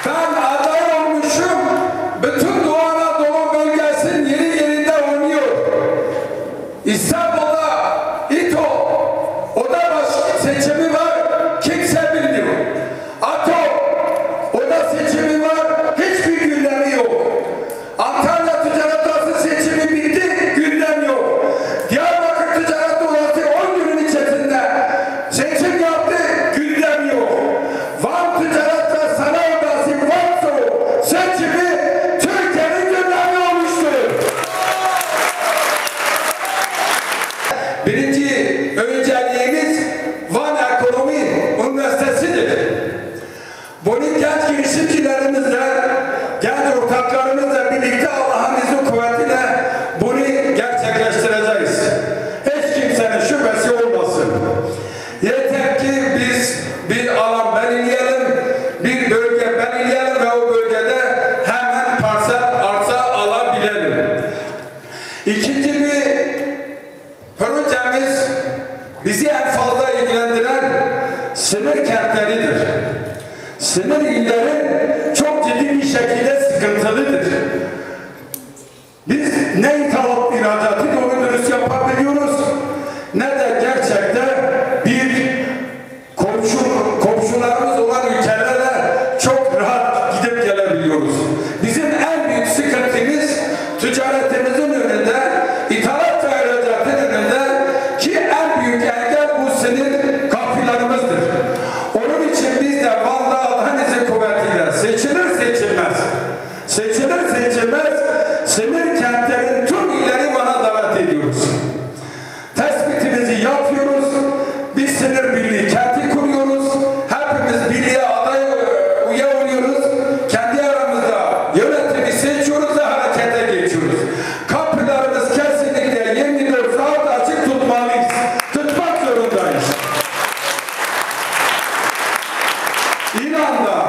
Ben aday olmuşum. Bütün Doğu Anadolu bölgesinin yeri yerinde oynuyor. İstanbul'da İTO oda başı seçimi var. Kimse bilmiyor. ATO oda seçimi var. Hiçbir gündemi yok. Antalya Ticaret Odası seçimi bitti. Gündem yok. Diyarbakır Ticaret Odası 10 günün içerisinde seçim yaptı. Gündem yok. Van Ticaret ve Sanayi Odası Vanso seçimi Türkiye'nin gündemi olmuştur. Birinci önceliğimiz Van Ekonomi Üniversitesi'dir. Bunu genç girişimcilerimizle, genç ortaklarımızla birlikte Allah'ın izni kuvvetiyle bunu gerçekleştireceğiz. Hiç kimsenin şüphesi olmasın. Yeter ki biz bir alan belirleyelim, bir bölge belirleyelim ve o bölgede hemen arsa alabilelim. İkinci bir projemiz bizi en fazla ilgilendiren sınır kentleridir. Sınır illeri çok ciddi bir şekilde sıkıntılıdır. Biz ne ithalat ihracatı doğru dürüst yapabiliyoruz ne de gerçekten bir komşularımız olan ülkelere çok rahat gidip gelebiliyoruz. Bizim en büyük sıkıntımız ticaretimizin önünde, ithalat ve ihracatın önünde ki en büyük engel bu sınır kapılarımızdır. Onun için biz de Van'da Allah'ın izni kuvvetiyle seçilir seçilmez sınır kentlerin tüm illeri Van'a davet ediyoruz. Tespitimizi yapıyoruz. Bir sınır birliği kenti kuruyoruz. Hepimiz birliğe üye oluyoruz. Kendi aramızda yönetimi seçiyoruz ve harekete geçiyoruz. Kapılarımız kesinlikle 24 saat açık tutmalıyız. Tutmak zorundayız. İran'da